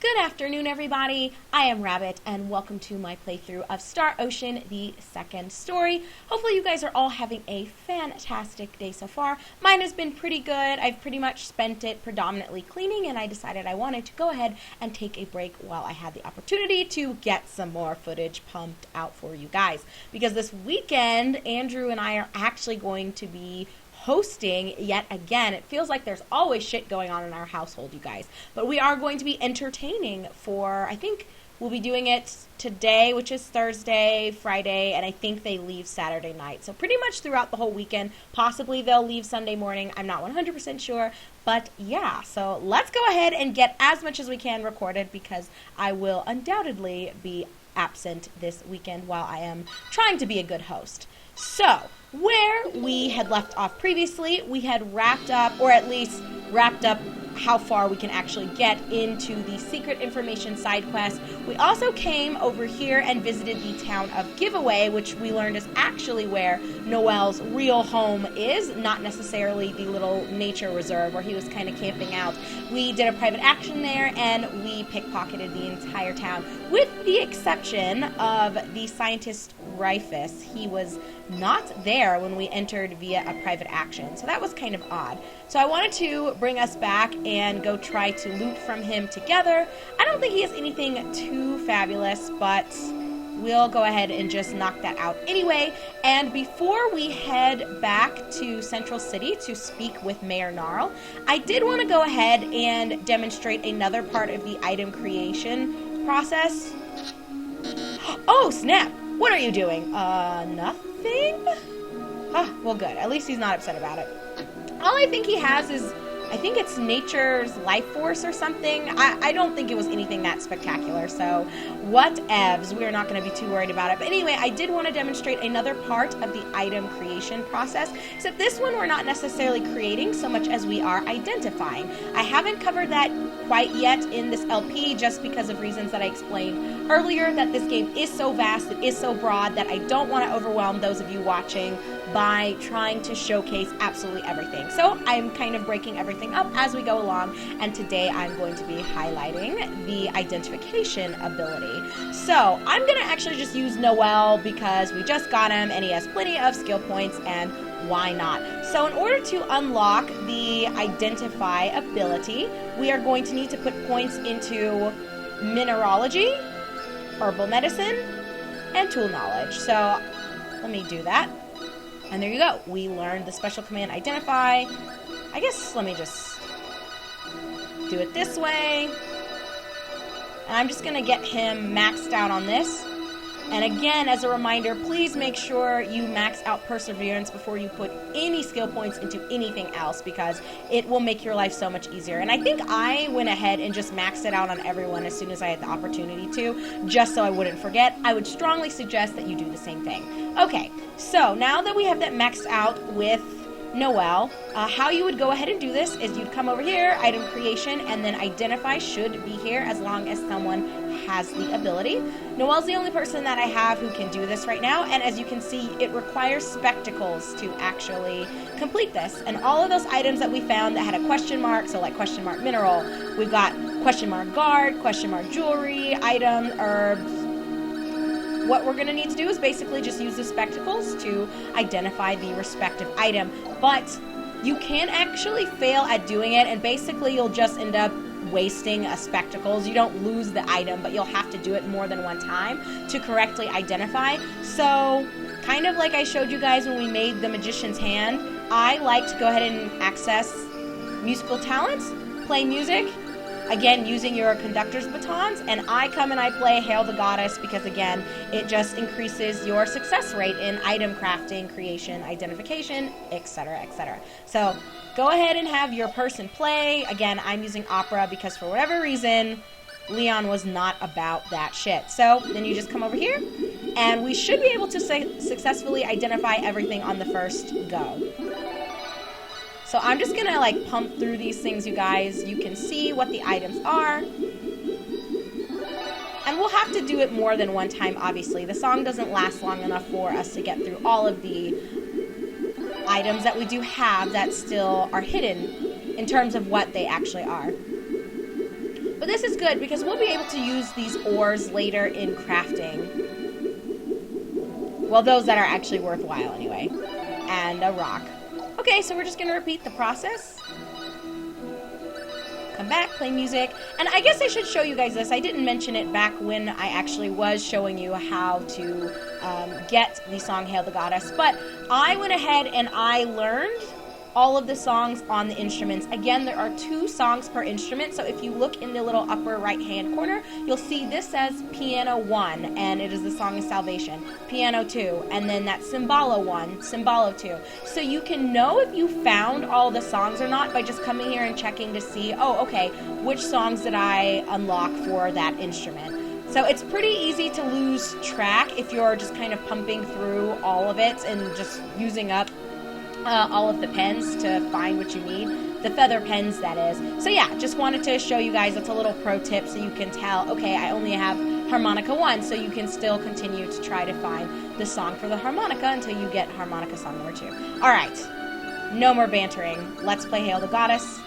Good afternoon, everybody. I am Rabbit, and welcome to my playthrough of Star Ocean, the second story. Hopefully you guys are all having a fantastic day so far. Mine has been pretty good. I've pretty much spent it predominantly cleaning, and I decided I wanted to go ahead and take a break while I had the opportunity to get some more footage pumped out for you guys. Because this weekend, Andrew and I are actually going to be hosting yet again. It feels like there's always shit going on in our household, you guys. But we are going to be entertaining for, I think we'll be doing it today, which is Thursday, Friday, and I think they leave Saturday night. So pretty much throughout the whole weekend. Possibly they'll leave Sunday morning. I'm not 100% sure. But yeah, so let's go ahead and get as much as we can recorded because I will undoubtedly be absent this weekend while I am trying to be a good host. So, where we had left off previously, we had wrapped up, or at least wrapped up how far we can actually get into the secret information side quest. We also came over here and visited the town of Giveaway, which we learned is actually where Noel's real home is, not necessarily the little nature reserve where he was kind of camping out. We did a private action there, and we pickpocketed the entire town, with the exception of the scientist Rifus. He was not there when we entered via a private action, so that was kind of odd. So I wanted to bring us back and go try to loot from him together. I don't think he has anything too fabulous, but we'll go ahead and just knock that out anyway. And before we head back to Central City to speak with Mayor Narl, I did want to go ahead and demonstrate another part of the item creation process. Oh, snap! What are you doing? Nothing? Well, good. At least he's not upset about it. All I think he has is, I think it's nature's life force or something. I don't think it was anything that spectacular, so whatevs. We're not going to be too worried about it. But anyway, I did want to demonstrate another part of the item creation process, except this one we're not necessarily creating so much as we are identifying. I haven't covered that quite yet in this LP just because of reasons that I explained earlier, that this game is so vast, it is so broad, that I don't want to overwhelm those of you watching by trying to showcase absolutely everything. So I'm kind of breaking everything up as we go along, and today I'm going to be highlighting the identification ability. So I'm going to actually just use Noel because we just got him and he has plenty of skill points, and why not? So in order to unlock the identify ability, we are going to need to put points into mineralogy, herbal medicine, and tool knowledge. So let me do that. And there you go. We learned the special command identify. I guess let me just do it this way. And I'm just going to get him maxed out on this. And again, as a reminder, please make sure you max out perseverance before you put any skill points into anything else, because it will make your life so much easier. And I think I went ahead and just maxed it out on everyone as soon as I had the opportunity to, just so I wouldn't forget. I would strongly suggest that you do the same thing. Okay, so now that we have that maxed out with Noel, how you would go ahead and do this is you'd come over here, item creation, and then identify should be here as long as someone has the ability. Noel's the only person that I have who can do this right now, and as you can see, it requires spectacles to actually complete this. And all of those items that we found that had a question mark, so like question mark mineral, we've got question mark guard, question mark jewelry, item, herbs. What we're going to need to do is basically just use the spectacles to identify the respective item. But you can actually fail at doing it, and basically you'll just end up wasting a spectacles. You don't lose the item, but you'll have to do it more than one time to correctly identify. So, kind of like I showed you guys when we made the Magician's Hand, I like to go ahead and access musical talents, play music, again, using your conductor's batons, and I come and I play Hail the Goddess because, again, it just increases your success rate in item crafting, creation, identification, etc., etc. So, go ahead and have your person play. Again, I'm using opera because for whatever reason, Leon was not about that shit. So, then you just come over here, and we should be able to successfully identify everything on the first go. So I'm just going to pump through these things, you guys. You can see what the items are. And we'll have to do it more than one time, obviously. The song doesn't last long enough for us to get through all of the items that we do have that still are hidden in terms of what they actually are. But this is good because we'll be able to use these ores later in crafting. Well, those that are actually worthwhile anyway. And a rock. Okay, so we're just going to repeat the process. Come back, play music. And I guess I should show you guys this. I didn't mention it back when I actually was showing you how to get the song Hail the Goddess. But I went ahead and I learned all of the songs on the instruments. Again, there are 2 songs per instrument, so if you look in the little upper right hand corner, you'll see this says Piano 1, and it is the Song of Salvation. Piano 2, and then that Cymbalo 1, Cymbalo 2. So you can know if you found all the songs or not by just coming here and checking to see, oh, okay, which songs did I unlock for that instrument. So it's pretty easy to lose track if you're just kind of pumping through all of it and just using up all of the pens to find what you need. The feather pens, that is. So yeah, just wanted to show you guys. That's a little pro tip so you can tell, okay, I only have harmonica 1, so you can still continue to try to find the song for the harmonica until you get harmonica song number 2. Alright, no more bantering. Let's play Hail the Goddess.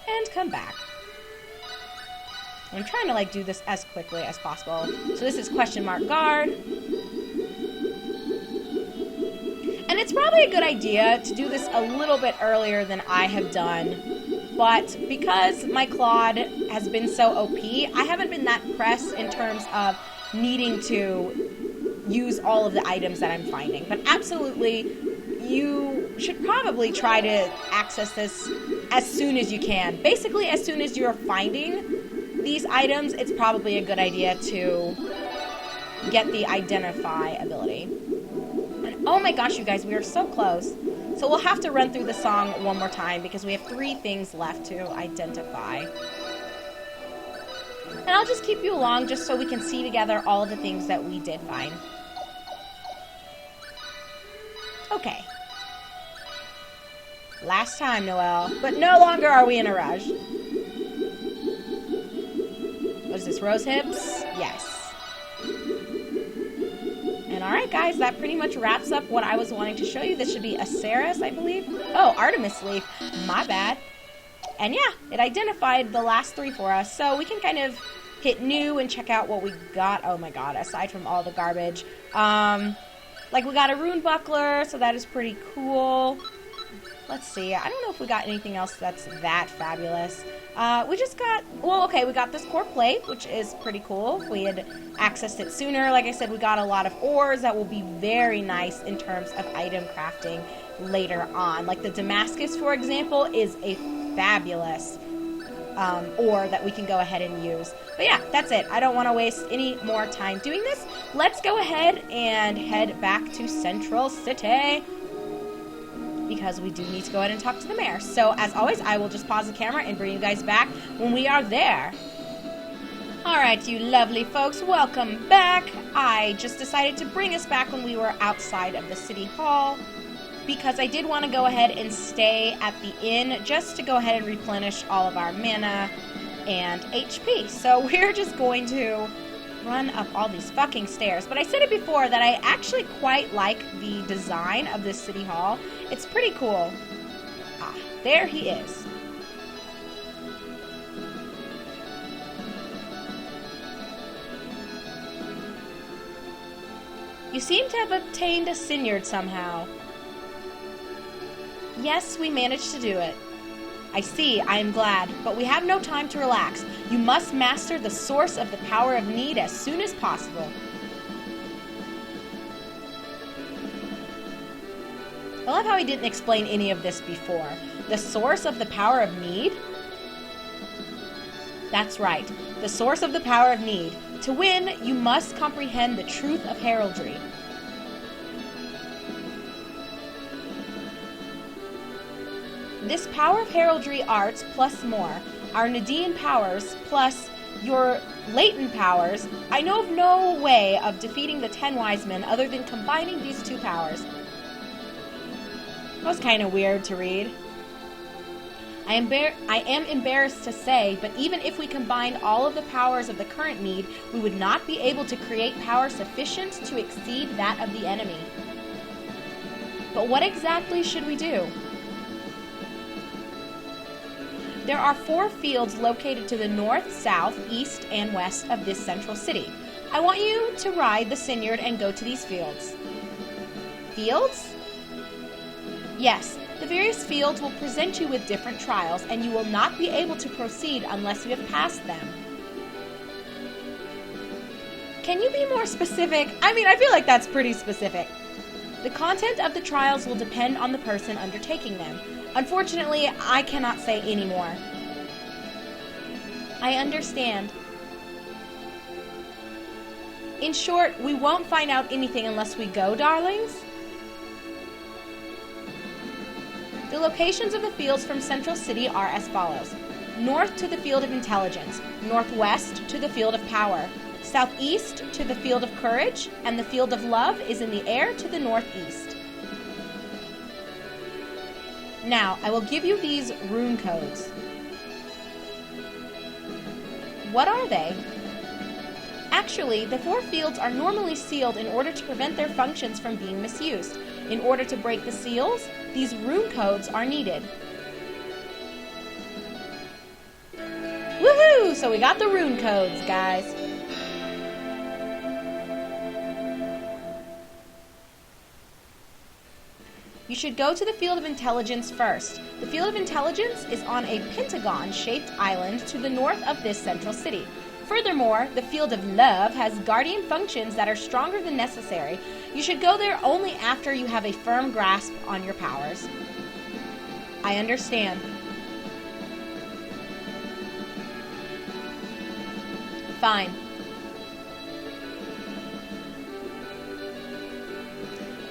And come back. I'm trying to like do this as quickly as possible. So this is question mark guard. And it's probably a good idea to do this a little bit earlier than I have done, but because my Claude has been so OP, I haven't been that pressed in terms of needing to use all of the items that I'm finding. But absolutely, you should probably try to access this as soon as you can. Basically, as soon as you're finding these items, it's probably a good idea to get the Identify ability. Oh my gosh, you guys, we are so close. So we'll have to run through the song one more time because we have 3 things left to identify. And I'll just keep you along just so we can see together all of the things that we did find. Okay. Last time, Noelle. But no longer are we in a rush. What is this, rose hips? Yes. And alright guys, that pretty much wraps up what I was wanting to show you. This should be a Ceres, I believe. Oh, Artemis leaf. My bad. And yeah, it identified the last 3 for us. So we can kind of hit new and check out what we got. Oh my god, aside from all the garbage. Like we got a rune buckler, so that is pretty cool. Let's see. I don't know if we got anything else that's that fabulous. We just got, well, okay, we got this core plate, which is pretty cool. If we had accessed it sooner, like I said, we got a lot of ores that will be very nice in terms of item crafting later on. Like the Damascus, for example, is a fabulous ore that we can go ahead and use. But yeah, that's it. I don't want to waste any more time doing this. Let's go ahead and head back to Central City, because we do need to go ahead and talk to the mayor. So, as always, I will just pause the camera and bring you guys back when we are there. Alright, you lovely folks, welcome back. I just decided to bring us back when we were outside of the city hall, because I did want to go ahead and stay at the inn just to go ahead and replenish all of our mana and HP. So, we're just going to run up all these fucking stairs. But I said it before that I actually quite like the design of this city hall. It's pretty cool. Ah, there he is. You seem to have obtained a Synard somehow. Yes, we managed to do it. I see, I am glad, but we have no time to relax. You must master the source of the power of need as soon as possible. I love how he didn't explain any of this before. The source of the power of need? That's right, the source of the power of need. To win, you must comprehend the truth of heraldry. This power of heraldry arts plus more, our Nadine powers plus your latent powers, I know of no way of defeating the 10 wise men other than combining these 2 powers. That was kind of weird to read. I am embarrassed to say, but even if we combined all of the powers of the current need, we would not be able to create power sufficient to exceed that of the enemy. But what exactly should we do? There are 4 fields located to the north, south, east, and west of this central city. I want you to ride the Synard and go to these fields. Fields? Yes, the various fields will present you with different trials, and you will not be able to proceed unless you have passed them. Can you be more specific? I mean, I feel like that's pretty specific. The content of the trials will depend on the person undertaking them. Unfortunately, I cannot say any more. I understand. In short, we won't find out anything unless we go, darlings. The locations of the fields from Central City are as follows. North to the Field of Intelligence, northwest to the Field of Power, southeast to the Field of Courage, and the Field of Love is in the air to the northeast. Now, I will give you these rune codes. What are they? Actually, the 4 fields are normally sealed in order to prevent their functions from being misused. In order to break the seals, these rune codes are needed. Woohoo! So we got the rune codes, guys. You should go to the Field of Intelligence first. The Field of Intelligence is on a pentagon-shaped island to the north of this central city. Furthermore, the Field of Love has guardian functions that are stronger than necessary. You should go there only after you have a firm grasp on your powers. I understand. Fine.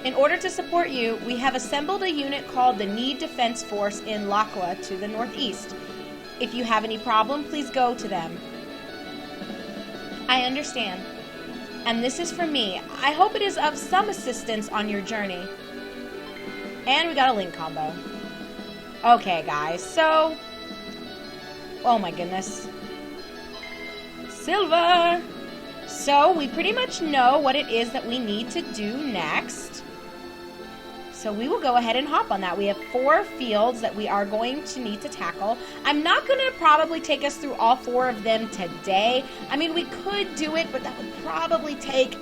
In order to support you, we have assembled a unit called the Need Defense Force in Lakwa to the northeast. If you have any problem, please go to them. I understand. And this is for me. I hope it is of some assistance on your journey. And we got a link combo. Okay, guys, so... Oh my goodness. Silver! So, we pretty much know what it is that we need to do next. So we will go ahead and hop on that. We have 4 fields that we are going to need to tackle. I'm not going to probably take us through all 4 of them today. I mean, we could do it, but that would probably take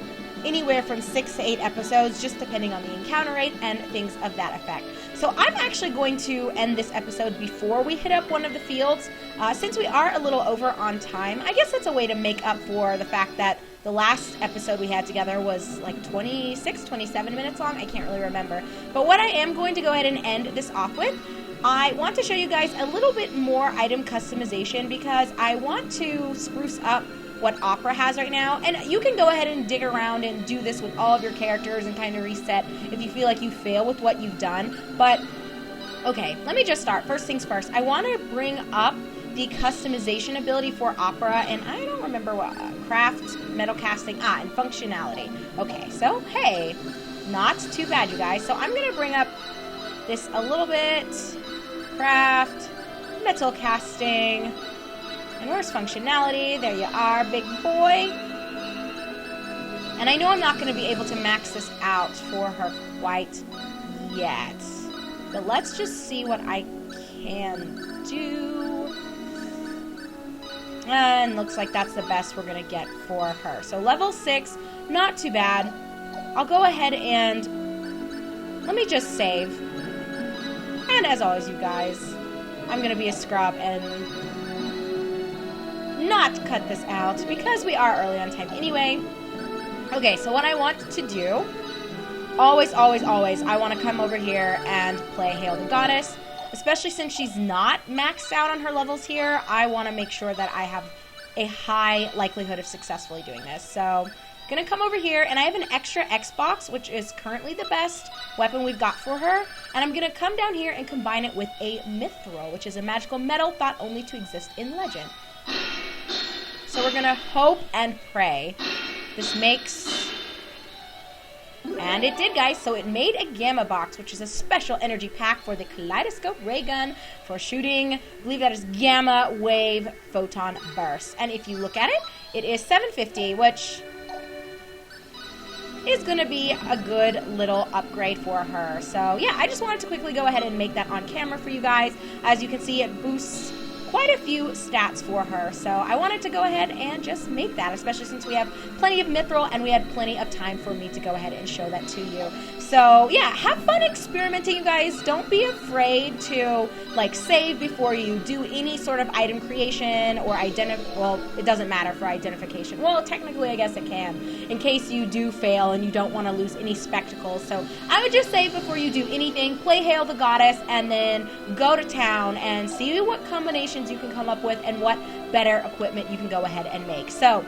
anywhere from 6 to 8 episodes, just depending on the encounter rate and things of that effect. So I'm actually going to end this episode before we hit up one of the fields. Since we are a little over on time, I guess that's a way to make up for the fact that the last episode we had together was like 26, 27 minutes long. I can't really remember. But what I am going to go ahead and end this off with, I want to show you guys a little bit more item customization because I want to spruce up what Opera has right now. And you can go ahead and dig around and do this with all of your characters and kind of reset if you feel like you fail with what you've done. But, okay, let me just start. First things first. I want to bring up the customization ability for Opera, and I don't remember what, craft, metal casting, and functionality. Okay, so, hey, not too bad, you guys. So I'm going to bring up this a little bit. Craft, metal casting, and where's functionality? There you are, big boy. And I know I'm not going to be able to max this out for her quite yet. But let's just see what I can do. And looks like that's the best we're going to get for her. So level 6, not too bad. I'll go ahead and let me just save. And as always, you guys, I'm going to be a scrub and not cut this out because we are early on time anyway. Okay, so what I want to do, always, I want to come over here and play Hail the Goddess. Especially since she's not maxed out on her levels here, I want to make sure that I have a high likelihood of successfully doing this. So, I'm going to come over here, and I have an extra Xbox, which is currently the best weapon we've got for her. And I'm going to come down here and combine it with a Mithril, which is a magical metal thought only to exist in legend. So we're going to hope and pray this makes... And it did, guys. So it made a Gamma Box, which is a special energy pack for the Kaleidoscope Ray Gun for shooting, I believe that is Gamma Wave Photon Burst. And if you look at it, it is 750, which is going to be a good little upgrade for her. So, yeah, I just wanted to quickly go ahead and make that on camera for you guys. As you can see, it boosts quite a few stats for her. So I wanted to go ahead and just make that, especially since we have plenty of mithril and we had plenty of time for me to go ahead and show that to you. So yeah, have fun experimenting, you guys. Don't be afraid to like save before you do any sort of item creation or well, it doesn't matter for identification. Well, technically I guess it can, in case you do fail and you don't want to lose any spectacles. So I would just save before you do anything, play Hail the Goddess, and then go to town and see what combinations you can come up with and what better equipment you can go ahead and make. So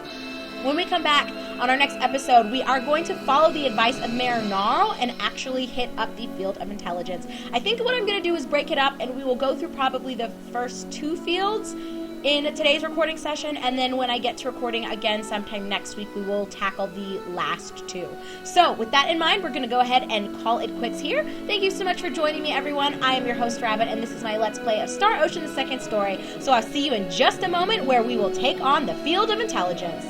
when we come back on our next episode, we are going to follow the advice of Mayor Narl and actually hit up the Field of Intelligence. I think what I'm going to do is break it up, and we will go through probably the first 2 fields in today's recording session, and then when I get to recording again sometime next week, we will tackle the last 2. So with that in mind, we're going to go ahead and call it quits here. Thank you so much for joining me, everyone. I am your host, Rabbit, and this is my Let's Play of Star Ocean, the second story. So I'll see you in just a moment where we will take on the Field of Intelligence.